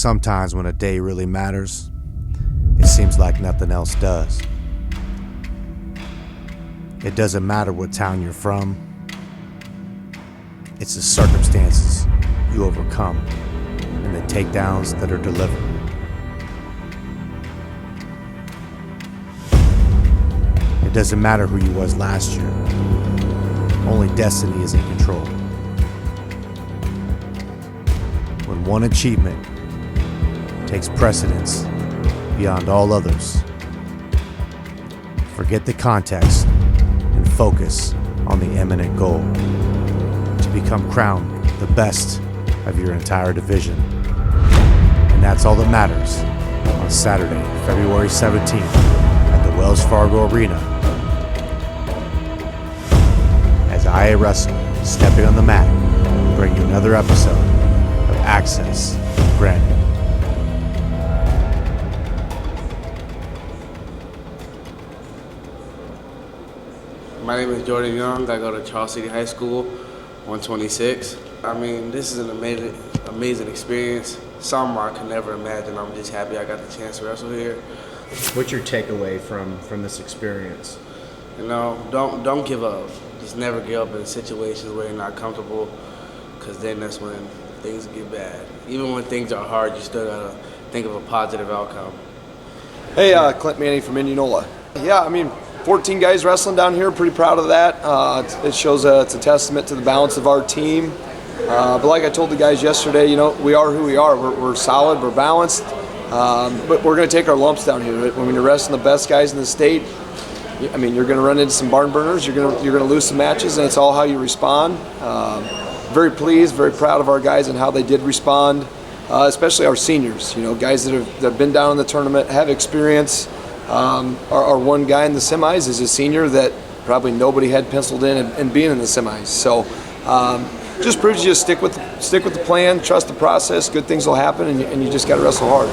sometimes when a day really matters, it seems like nothing else does. It doesn't matter what town you're from. It's the circumstances you overcome and the takedowns that are delivered. It doesn't matter who you was last year. Only destiny is in control. When one achievement takes precedence beyond all others, forget the context and focus on the imminent goal to become crowned the best of your entire division. And that's all that matters on Saturday, February 17th at the Wells Fargo Arena as IA Wrestling, stepping on the mat, bring you another episode of Access Granted. My name is Jordan Young. I go to Charles City High School, 126. I mean, this is an amazing experience. Something I could never imagine. I'm just happy I got the chance to wrestle here. What's your takeaway from this experience? You know, don't give up. Just never give up in situations where you're not comfortable, because then that's when things get bad. Even when things are hard, you still gotta think of a positive outcome. Hey, Clint Manning from Indianola. Yeah, I mean, 14 guys wrestling down here, pretty proud of that. It shows it's a testament to the balance of our team. But like I told the guys yesterday, you know, we are who we are. We're solid, we're balanced, but we're going to take our lumps down here. When you're wrestling the best guys in the state, I mean, you're going to run into some barn burners. You're going to lose some matches, and it's all how you respond. Very pleased, very proud of our guys and how they did respond, especially our seniors. You know, guys that have been down in the tournament, have experience. Our one guy in the semis is a senior that probably nobody had penciled in being in the semis. So just proves you just stick with the plan, trust the process, good things will happen, and you just got to wrestle hard.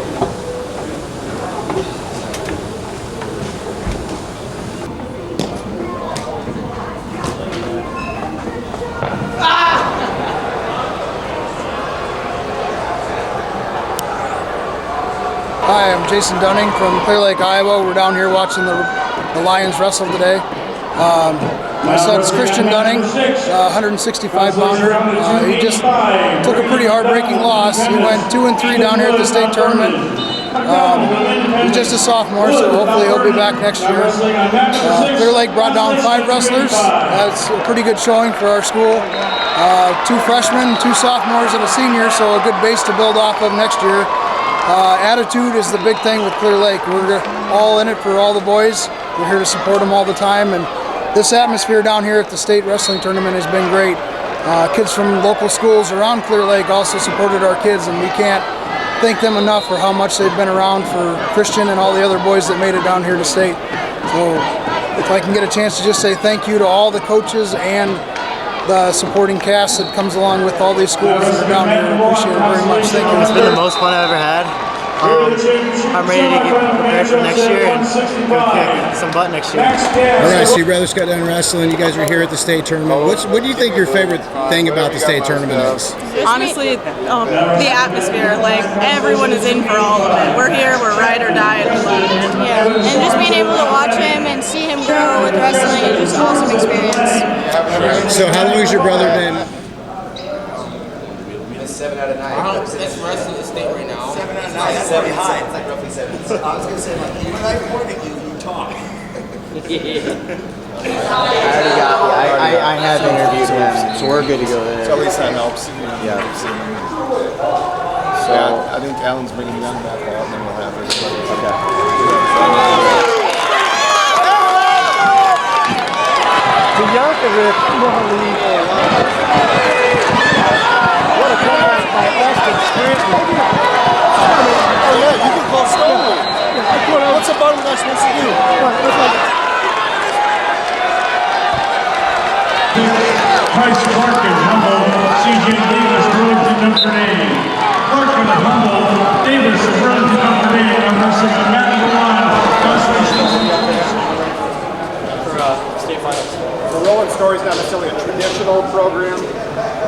Hi, I'm Jason Dunning from Clear Lake, Iowa. We're down here watching the Lions wrestle today. My son's Christian Dunning, 165-pounder. He just took a pretty heartbreaking loss. He went 2-3 down here at the state tournament. He's just a sophomore, so hopefully he'll be back next year. Clear Lake brought down 5 wrestlers. That's a pretty good showing for our school. 2 freshmen, 2 sophomores, and a senior, so a good base to build off of next year. Attitude is the big thing with Clear Lake. We're all in it for all the boys. We're here to support them all the time, and this atmosphere down here at the state wrestling tournament has been great. Kids from local schools around Clear Lake also supported our kids, and we can't thank them enough for how much they've been around for Christian and all the other boys that made it down here to state. So if I can get a chance to just say thank you to all the coaches and the supporting cast that comes along with all these schools that are down here. I appreciate it very much. Thank you. It's been the most fun I've ever had. I'm ready to get prepared for next year and go kick some butt next year. All right, so your brothers got done wrestling. You guys are here at the state tournament. What do you think your favorite thing about the state tournament is? Honestly, the atmosphere. Like, everyone is in for all of it. We're here, we're ride or die, and we love it. Yeah, and just being able to watch him and see him grow with wrestling is just an awesome experience. So how long has your brother been? 7 out of 9. That's the rest of the state right now. 7 out of 9. That's pretty high. It's like roughly 7. I was going to say, like, even like more than you talk. I have interviewed him, so we're good to go there. So at least that helps. Yeah. So yeah, I think Alan's bringing Young back out, and then we'll have everybody. Okay. The Young is a what a comeback by Austin Scranton. Oh yeah, you can call Stone. What's a bottom guy supposed to do? Price Clarkin, Humble, C.J. Davis, Burlington, Notre Dame. Clarkin, Humble, Davis, Burlington, Notre Dame. I'm wrestling on mat number 1. For state finals. The Rolling Story is not necessarily a traditional program,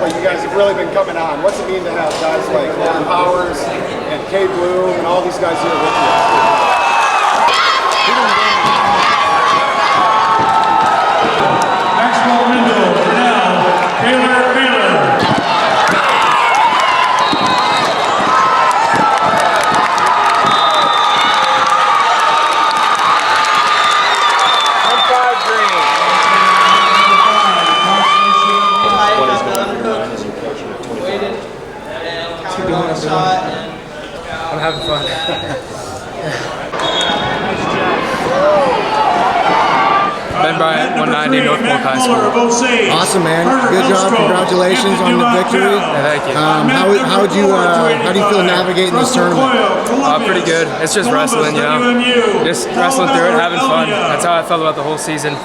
but you guys have really been coming on. What's it mean to have guys like Logan Powers and Cade Bloom and all these guys here with you. Maxwell Mingle, now Taylor Miller. I'm having fun. Ben Bryant, 190, North Polk High School. Awesome, man. Good job. Congratulations on the victory. Thank you. How do you feel navigating this tournament? Pretty good. It's just wrestling, you know. Just wrestling through it, having fun. That's how I felt about the whole season.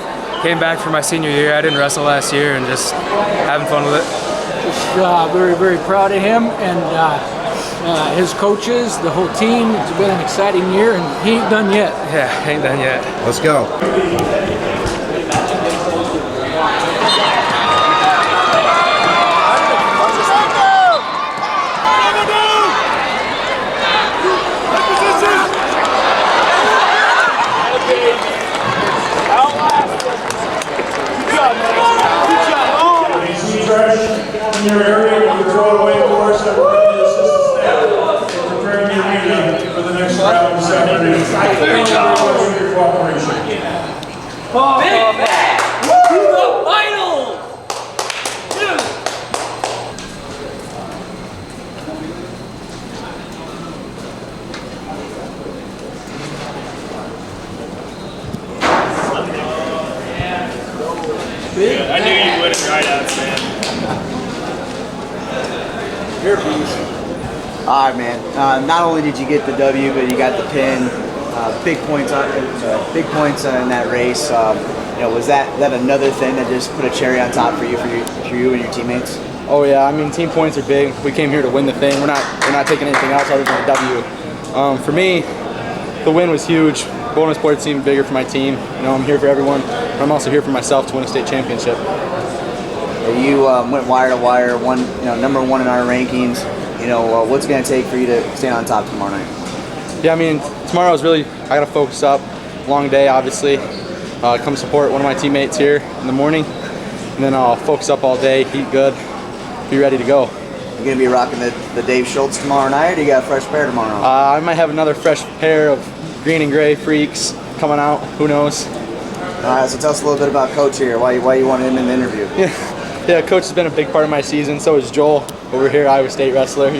Came back for my senior year. I didn't wrestle last year, and just having fun with it. Just very, very proud of him and his coaches, the whole team. It's been an exciting year, and he ain't done yet. Yeah, ain't done yet. Let's go. In your area, you can throw it away, of course, and we're going to assist the staff in preparing your meeting for the next round this afternoon. Thank you very much for your cooperation. Big back to the final. Yeah, I knew you would have right out, man. All right, man. Not only did you get the W, but you got the pin. Big points in that race. Was that another thing that just put a cherry on top for you and your teammates? Oh yeah, I mean team points are big. We came here to win the thing. We're not taking anything else other than a W. For me, the win was huge. Bonus points seemed bigger for my team. I'm here for everyone, but I'm also here for myself to win a state championship. You went wire to wire, number one in our rankings. What's it going to take for you to stay on top tomorrow night? Yeah, I mean, tomorrow is really, I got to focus up. Long day, obviously. Come support one of my teammates here in the morning, and then I'll focus up all day, eat good, be ready to go. You going to be rocking the Dave Schultz tomorrow night, or do you got a fresh pair tomorrow? I might have another fresh pair of green and gray freaks coming out. Who knows? All right, so tell us a little bit about Coach here. Why you wanted him in the interview? Yeah, Coach has been a big part of my season. So is Joel over here, Iowa State wrestler.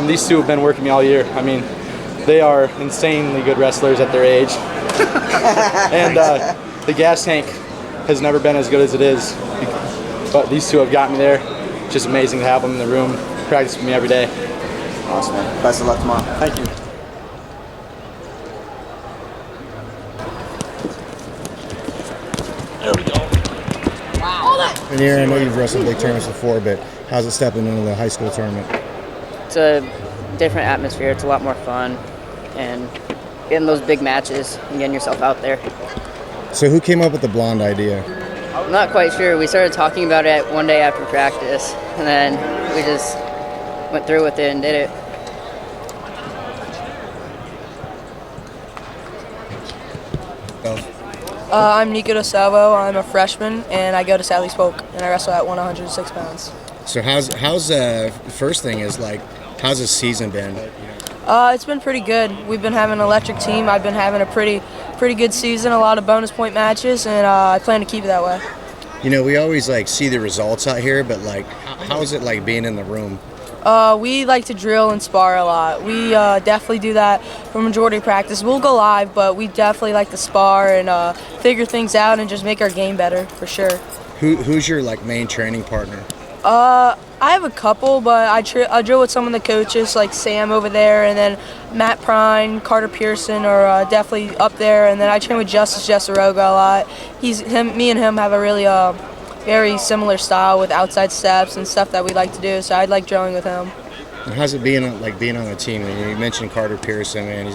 These two have been working me all year. I mean, they are insanely good wrestlers at their age, and the gas tank has never been as good as it is. But these two have got me there. It's just amazing to have them in the room, practice with me every day. Awesome, man. Best of luck tomorrow. Thank you. There we go. And I know you've wrestled big tournaments before, but how's it stepping into the high school tournament? It's a different atmosphere. It's a lot more fun, and getting those big matches and getting yourself out there. So who came up with the blonde idea? I'm not quite sure. We started talking about it one day after practice, and then we just went through with it and did it. I'm Nico DeSalvo. I'm a freshman, and I go to Sally Spoke, and I wrestle at 106 pounds. So how's first thing is how's this season been? It's been pretty good. We've been having an electric team. I've been having a pretty good season, a lot of bonus point matches, and I plan to keep it that way. We always see the results out here, but how is it being in the room? We like to drill and spar a lot. We definitely do that for majority of practice. We'll go live, but we definitely like to spar and figure things out and just make our game better, for sure. Who's your main training partner? I have a couple, but I drill with some of the coaches, like Sam over there, and then Matt Prine, Carter Pearson are definitely up there, and then I train with Justice Jessaroga a lot. Me and him have a really very similar style with outside steps and stuff that we like to do, so I like drilling with him. And how's it being on the team? You mentioned Carter Pearson, man.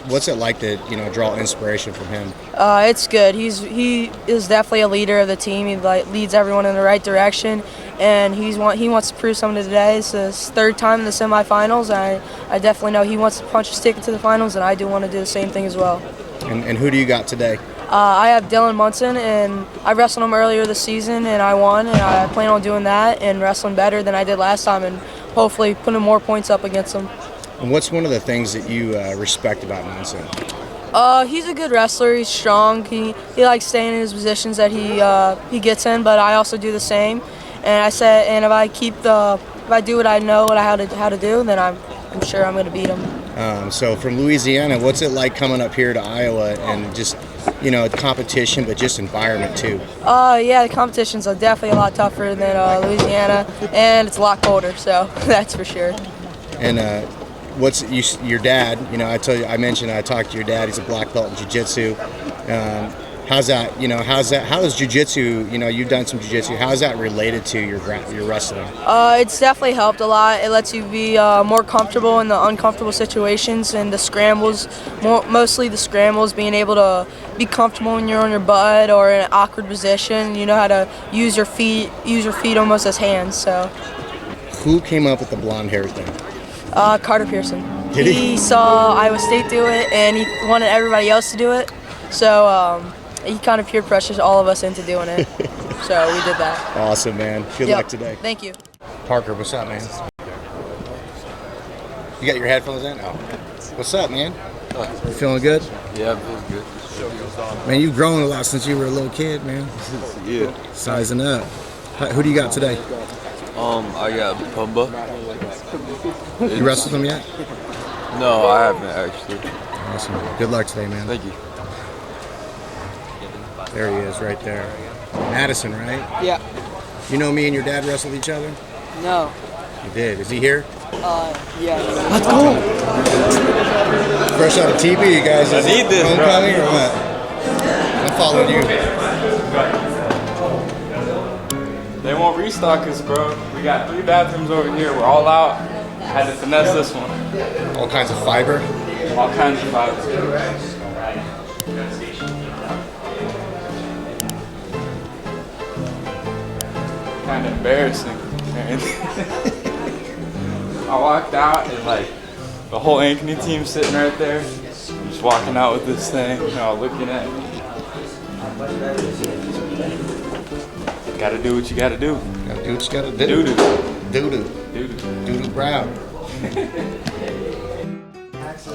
What's it like to draw inspiration from him? It's good. He is definitely a leader of the team. He leads everyone in the right direction, and he wants to prove something today. It's his third time in the semifinals. I definitely know he wants to punch his ticket to the finals, and I do want to do the same thing as well. And who do you got today? I have Dylan Munson, and I wrestled him earlier this season, and I won, and I plan on doing that and wrestling better than I did last time, and hopefully putting more points up against him. And what's one of the things that you respect about Munson? He's a good wrestler. He's strong. He likes staying in his positions that he gets in, but I also do the same. And if I do what I know how to do, then I'm sure I'm going to beat him. So from Louisiana, what's it like coming up here to Iowa and just, competition, but just environment too? Yeah, the competitions are definitely a lot tougher than Louisiana, and it's a lot colder, so that's for sure. And your dad? I mentioned I talked to your dad. He's a black belt in jiu-jitsu. How's that? How is jiu-jitsu? You've done some jiu-jitsu. How is that related to your wrestling? It's definitely helped a lot. It lets you be more comfortable in the uncomfortable situations and the scrambles. Mostly the scrambles, being able to be comfortable when you're on your butt or in an awkward position. You know how to use your feet almost as hands. So. Who came up with the blonde hair thing? Carter Pearson. Did he saw Iowa State do it, and he wanted everybody else to do it. So he kind of peer pressures all of us into doing it. So we did that. Awesome, man. Good luck today. Thank you. Parker, what's up, man? You got your headphones in? Oh. What's up, man? You feeling good? Yeah, I'm feeling good. Man, you've grown a lot since you were a little kid, man. Yeah. Sizing up. Who do you got today? I got Pumba. You wrestled him yet? No, I haven't actually. Awesome. Good luck today, man. Thank you. There he is, right there. Madison, right? Yeah. You know me and your dad wrestled each other? No. You did. Is he here? Yeah. Let's go. Fresh out of TB, you guys. I need this, homecoming bro. or what? I followed you. They won't restock us, bro. We got 3 bathrooms over here. We're all out. Had to finesse this one. All kinds of fiber? All kinds of fiber. Kind of embarrassing. I walked out and the whole Ankeny team sitting right there. I'm just walking out with this thing, looking at me. Gotta do what you gotta do. Gotta do what you gotta do. Doo-doo. Doo-doo. Doo-doo. Doo-doo proud. It's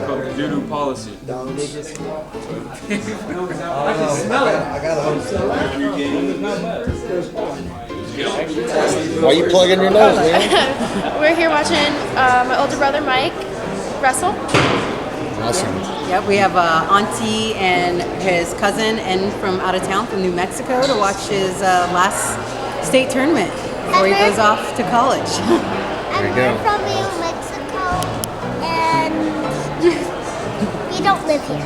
called the doo-doo policy. I can smell it. I got Why are you plugging your nose, man? We're here watching my older brother Mike wrestle. Awesome. Yep, we have auntie and his cousin and from out of town from New Mexico to watch his last state tournament before he goes off to college. There you go. We're from New Mexico, and we don't live here.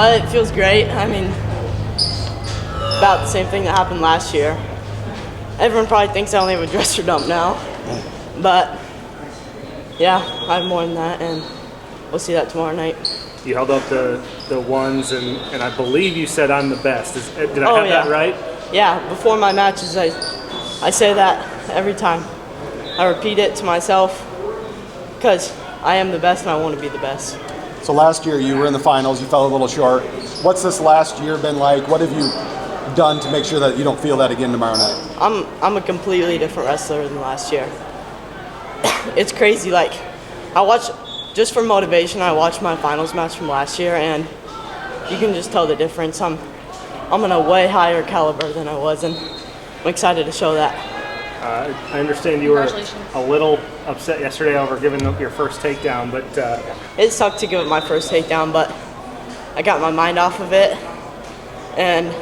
It feels great. I mean, about the same thing that happened last year. Everyone probably thinks I only have a dresser dump now, but yeah, I have more than that, and we'll see that tomorrow night. You held up the ones, and I believe you said I'm the best. Did I have that right? Yeah, before my matches, I say that every time. I repeat it to myself because I am the best and I want to be the best. So last year you were in the finals, you fell a little short. What's this last year been like? What have you done to make sure that you don't feel that again tomorrow night? I'm a completely different wrestler than last year. It's crazy. Like, I watch, just for motivation, I watched my finals match from last year, and you can just tell the difference. I'm in a way higher caliber than I was, and I'm excited to show that. I understand you were a little upset yesterday over giving up your first takedown, but it sucked to give up my first takedown, but I got my mind off of it, and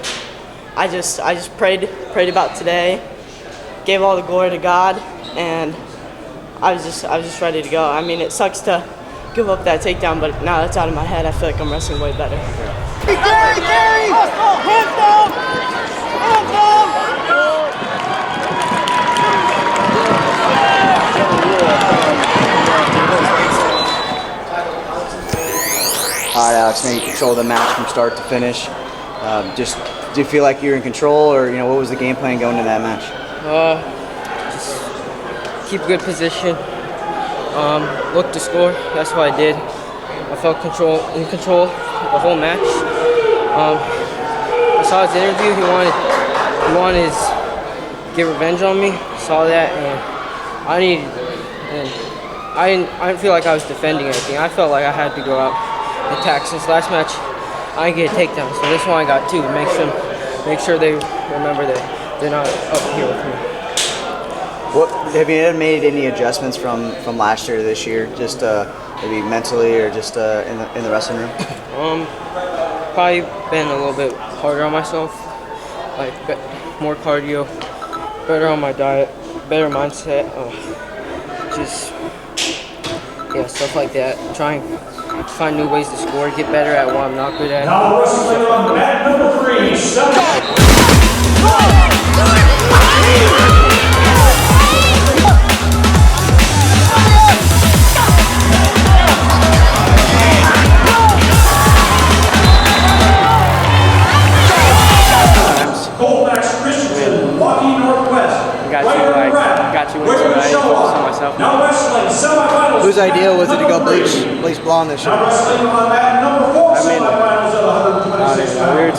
I just prayed about today, gave all the glory to God, and I was just ready to go. I mean, it sucks to give up that takedown, but now that's out of my head. I feel like I'm wrestling way better. Gary! Hands down! Hands down! All right, Alex, man, you control the match from start to finish. Just do you feel like you're in control, or what was the game plan going into that match? Just keep good position. Look to score. That's what I did. I felt in control the whole match. I saw his interview. He wanted to get revenge on me. Saw that, and I didn't feel like I was defending anything. I felt like I had to go out and attack. Since last match, I didn't get a takedown, so this one I got two. Make sure they remember that they're not up here with me. What have you made any adjustments from last year to this year, just maybe mentally or just in the wrestling room? Probably been a little bit harder on myself, like more cardio, better on my diet, better mindset, just stuff like that. Trying to find new ways to score, get better at what I'm not good at. Now wrestling on mat number 3, Got you into it. I didn't focus on myself. Now wrestling semifinals. Whose idea was it to go bleach blonde this year? Wrestling on mat number 4, semifinals of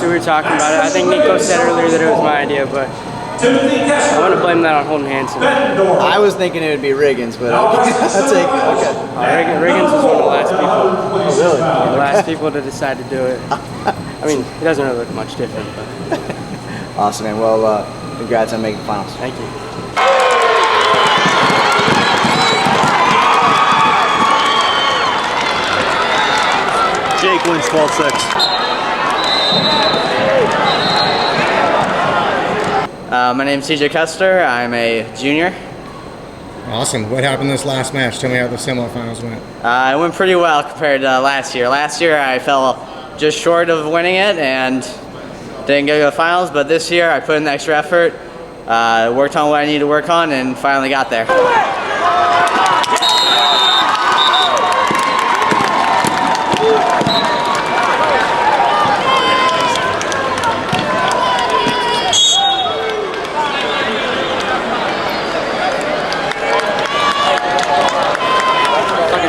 we were talking about it. I think Nico said earlier that it was my idea, but I want to blame that on Holden Hansen. I was thinking it would be Riggins, but I'll take it. Okay. Riggins was one of the last people. Oh, really? The last people to decide to do it. I mean, it doesn't really look much different, but. Awesome, man. Well, congrats on making the finals. Thank you. Jake wins 12-6. My name's CJ Kester. I'm a junior. Awesome. What happened this last match? Tell me how the semifinals went. It went pretty well compared to last year. Last year I fell just short of winning it and didn't go to the finals, but this year I put in the extra effort, worked on what I needed to work on, and finally got there.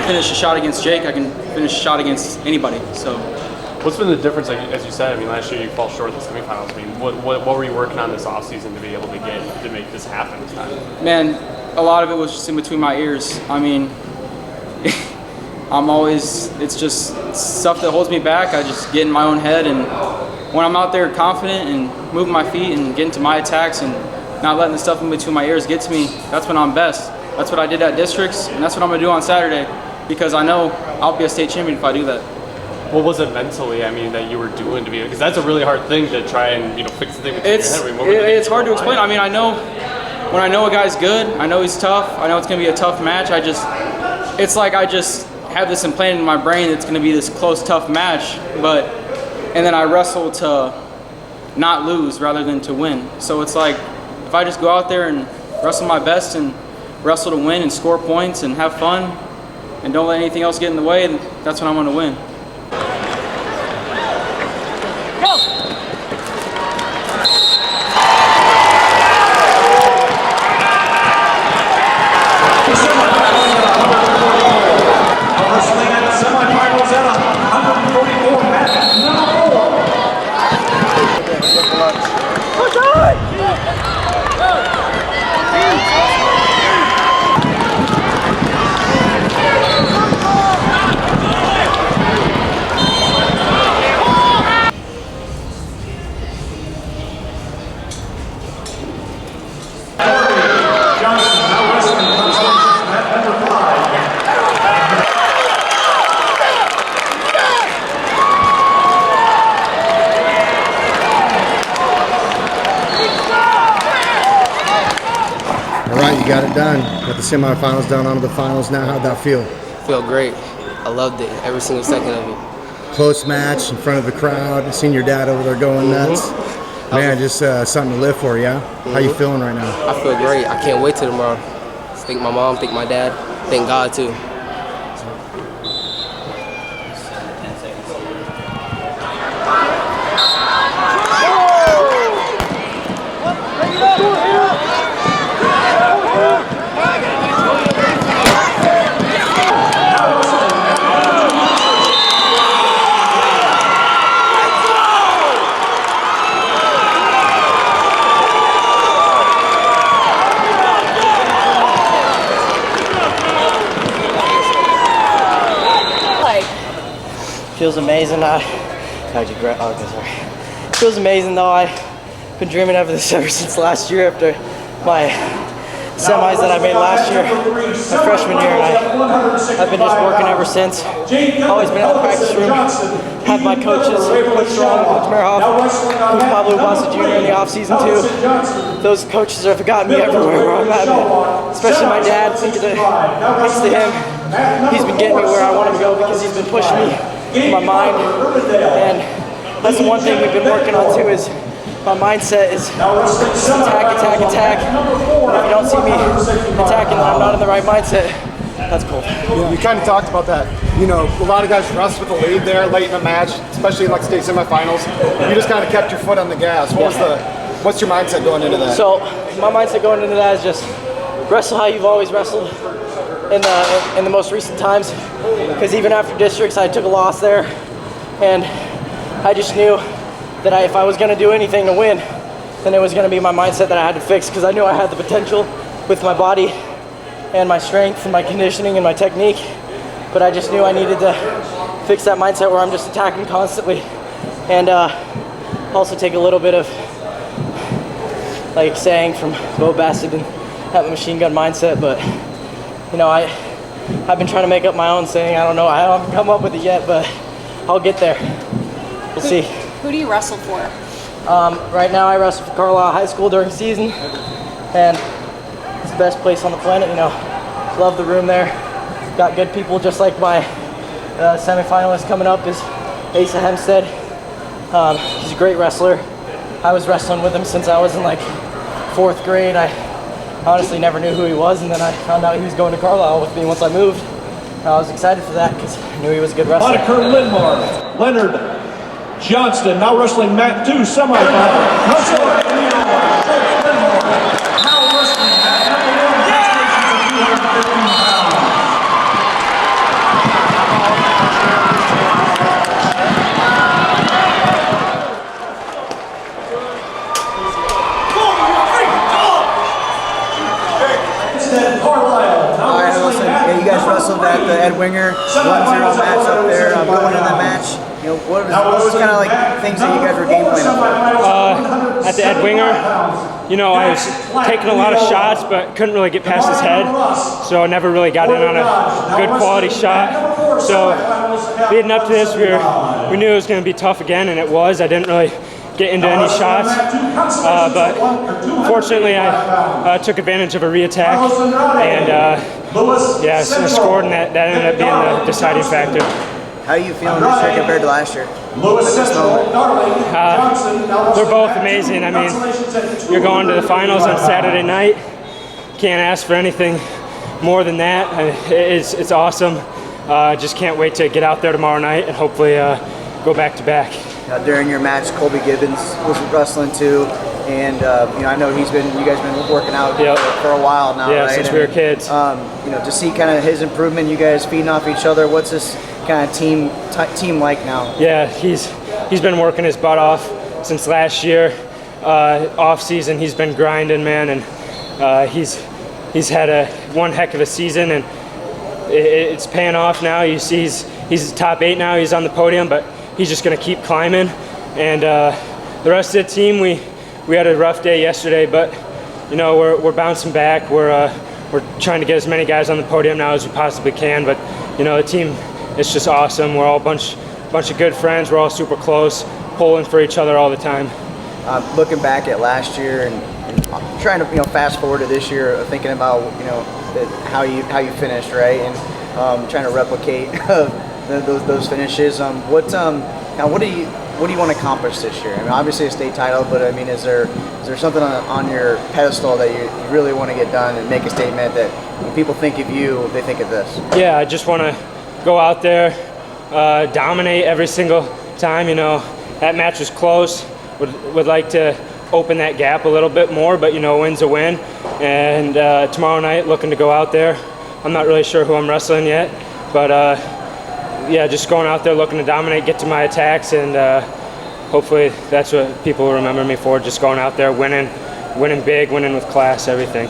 Finish a shot against Jake, I can finish a shot against anybody. So, what's been the difference? Like, as you said, I mean, last year you fall short of the semifinals. I mean, what were you working on this offseason to be able to make this happen this time? Man, a lot of it was just in between my ears. I mean, it's just stuff that holds me back. I just get in my own head, and when I'm out there confident and moving my feet and getting to my attacks and not letting the stuff in between my ears get to me, that's when I'm best. That's what I did at districts, and that's what I'm gonna do on Saturday, because I know I'll be a state champion if I do that. What was it mentally, I mean, that you were doing to be, because that's a really hard thing to try and, fix the thing between your head. It's hard to explain. I mean, I know, when I know a guy's good, I know he's tough, I know it's gonna be a tough match, it's like I just have this implanted in my brain that it's gonna be this close, tough match, but and then I wrestle to not lose rather than to win. So it's like, if I just go out there and wrestle my best and wrestle to win and score points and have fun and don't let anything else get in the way, that's when I'm going to win. Semifinals at 144 match number Johnson, now wrestling constellations at number 5. All right, you got it done. Got the semifinals done, on to the finals now. How'd that feel? Feel great. I loved it, every single second of it. Close match in front of the crowd. Seen your dad over there going nuts. Man, just something to live for, yeah? How you feeling right now? I feel great. I can't wait till tomorrow. Thank my mom, thank my dad, thank God too. Feels amazing. Feels amazing though. I've been dreaming of this ever since last year after my semis that I made last year, my freshman year, and I've been just working ever since. Always been in the practice room, have my coaches, Coach Strong, Coach Merhoff, Coach Pablo Bassa Jr. in the off season too. Those coaches have gotten me everywhere where I'm at, especially my dad. Thanks to him, he's been getting me where I want to go because he's been pushing me in my mind, and that's the one thing we've been working on too, is my mindset is attack, attack, attack. And if you don't see me attacking, then I'm not in the right mindset. That's cool. Yeah, you kind of talked about that. You know, a lot of guys rust with the lead there late in the match, especially in like state semifinals. You just kind of kept your foot on the gas. What's your mindset going into that? So my mindset going into that is just wrestle how you've always wrestled in the most recent times. Because even after districts, I took a loss there, and I just knew that if I was going to do anything to win, then it was going to be my mindset that I had to fix, because I knew I had the potential with my body and my strength and my conditioning and my technique, but I just knew I needed to fix that mindset where I'm just attacking constantly, and also take a little bit of like saying from Bo Bassett and have a machine gun mindset. But you know, I've been trying to make up my own saying. I don't know, I haven't come up with it yet, but I'll get there. We'll see. Who do you wrestle for? Right now I wrestle for Carlisle High School during season, and it's the best place on the planet, you know. Love the room there. Got good people, just like my semifinalist coming up is Asa Hempstead. He's a great wrestler. I was wrestling with him since I was in like 4th grade. I honestly never knew who he was, and then I found out he was going to Carlisle with me once I moved. I was excited for that because I knew he was a good wrestler. Monica Lindmar, Leonard Johnston, now wrestling Mat 2 semifinal. You guys wrestled at the Ed Winger 1-0 match up there. Going into the match, you know, what was kind of like things that you guys were game planning for? At the Ed Winger, you know, I was taking a lot of shots, but couldn't really get past his head, so I never really got in on a good quality shot. So leading up to this, we knew it was going to be tough again, and it was. I didn't really get into any shots, but fortunately I took advantage of a re-attack, and I scored, and that ended up being the deciding factor. How are you feeling this year compared to last year? They're both amazing. I mean, you're going to the finals on Saturday night. Can't ask for anything more than that. It's awesome. Just can't wait to get out there tomorrow night and hopefully go back to back. During your match, Colby Gibbons was wrestling too, and I know you guys been working out for a while now, yeah, right? since we were kids. To see kind of his improvement, you guys feeding off each other. What's this kind of team like now? Yeah, he's been working his butt off since last year. Off season, he's been grinding, man, and he's had one heck of a season, and it's paying off now. You see, he's top 8 now. He's on the podium, but he's just going to keep climbing. And the rest of the team, we had a rough day yesterday, but we're bouncing back. We're trying to get as many guys on the podium now as we possibly can. But the team, it's just awesome. We're all a bunch of good friends. We're all super close, pulling for each other all the time. Looking back at last year and trying to fast forward to this year, thinking about how you finished, right, and trying to replicate those finishes. What do you want to accomplish this year? I mean, obviously a state title, but I mean, is there something on your pedestal that you really want to get done and make a statement that when people think of you, they think of this? Yeah, I just want to go out there, dominate every single time. That match was close. Would like to open that gap a little bit more, but win's a win. And tomorrow night, looking to go out there. I'm not really sure who I'm wrestling yet, but yeah, just going out there looking to dominate, get to my attacks, and hopefully that's what people will remember me for. Just going out there, winning big, winning with class, everything.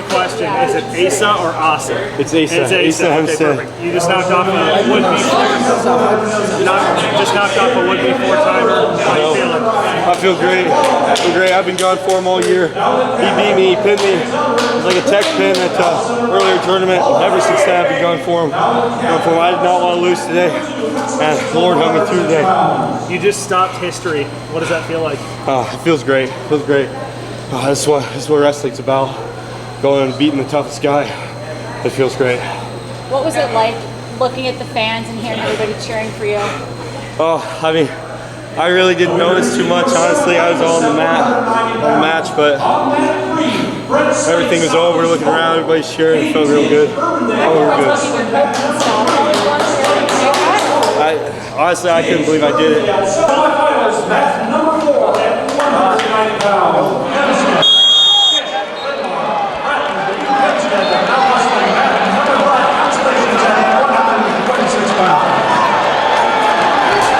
Question. Is it Asa or Asa? It's Asa. It's Asa. Okay, perfect. You just knocked off a would-be four-timer. How you feeling? I feel great. I've been going for him all year. He beat me. He pinned me. It was like a tech pin at earlier tournament. Ever since that, I've been going for him. I did not want to lose today, and the Lord helped me through today. You just stopped history. What does that feel like? It feels great. That's what wrestling's about. Going and beating the toughest guy. It feels great. What was it like looking at the fans and hearing everybody cheering for you? I mean, I really didn't notice too much, honestly. I was all on the match, but everything was over, looking around, everybody's cheering. It felt real good. Honestly, I couldn't believe I did it.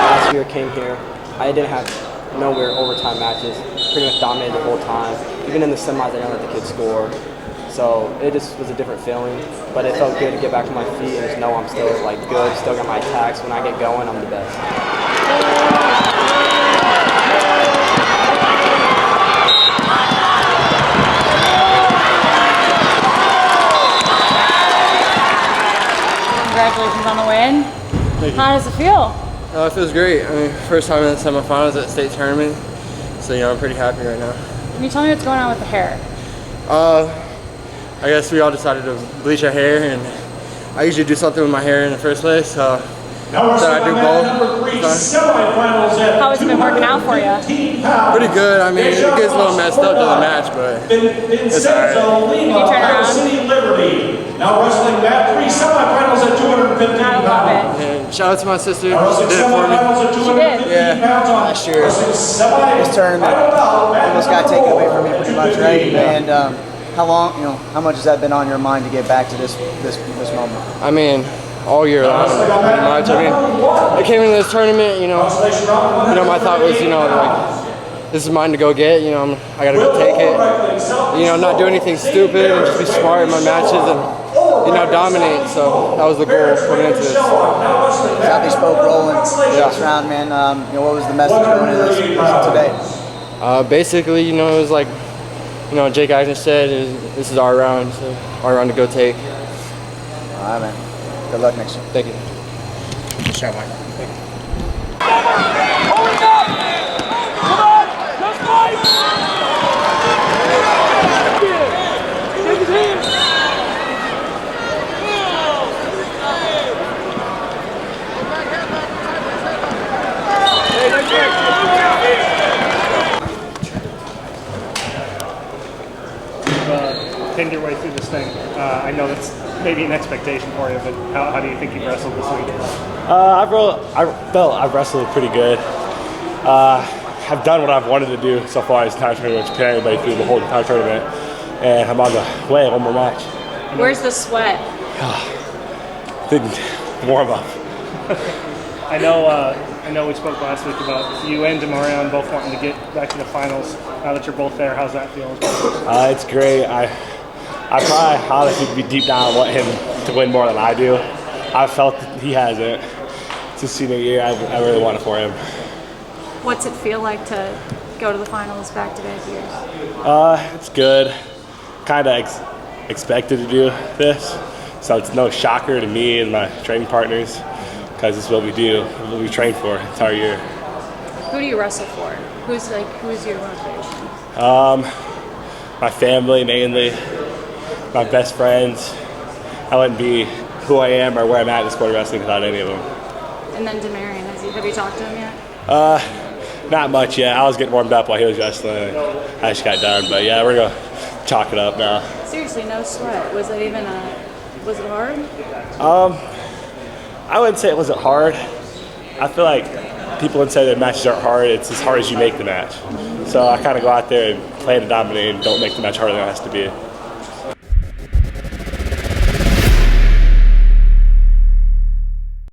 Last year came here, I didn't have nowhere overtime matches, pretty much dominated the whole time. Even in the semis, I didn't let the kids score. So it just was a different feeling, but it felt good to get back to my feet and just know I'm still good, still got my attacks. When I get going, I'm the best. Congratulations on the win. How does it feel? It feels great. I mean, first time in the semifinals at the state tournament, so I'm pretty happy right now. Can you tell me what's going on with the hair? I guess we all decided to bleach our hair, and I usually do something with my hair in the first place, so I do both. How has it been working out for you? Pretty good. I mean, it gets a little messed up to the match, but it's alright. Can you turn around? Now wrestling that 3 semifinals at 250 pounds. And shout out to my sister. She did it for me. She did? Yeah. Last year, this tournament almost got taken away from you pretty much, right? And how long, how much has that been on your mind to get back to this moment? I mean, all year long, pretty much. I mean, I came into this tournament, my thought was, like, this is mine to go get. I gotta go take it. Not do anything stupid and just be smart in my matches and dominate. So that was the goal coming into this. Southeast spoke rolling this round, man. What was the message going into this today? Basically, it was like, Jake Eisner said, this is our round, so our round to go take. All right, man. Good luck next year. Thank you. Good shot, Mike. Hold it up! Come on! Just fight! Take his hands! Pinned your way through this thing. I know that's maybe an expectation for you, but how do you think you've wrestled this week? I've wrestled pretty good. I've done what I've wanted to do so far this entire tournament, which carry everybody through the whole entire tournament, and I'm on the way, one more match. Where's the sweat? Didn't warm up. I know we spoke last week about you and Demarion both wanting to get back to the finals. Now that you're both there, how's that feeling? It's great. I probably honestly deep down want him to win more than I do. I felt that he hasn't. It's his senior year. I really want it for him. What's it feel like to go to the finals back-to-back years? It's good. Kind of expected to do this, so it's no shocker to me and my training partners because it's what we do, what we train for the entire year. Who do you wrestle for? Who's your motivation? My family mainly, my best friends. I wouldn't be who I am or where I'm at in the sport of wrestling without any of them. And then Demarion, have you talked to him yet? Not much yet. I was getting warmed up while he was wrestling. I just got done, but yeah, we're gonna chalk it up now. Seriously, no sweat. Was it hard? I wouldn't say it wasn't hard. I feel like people would say their matches aren't hard. It's as hard as you make the match. So I kind of go out there and plan to dominate and don't make the match harder than it has to be.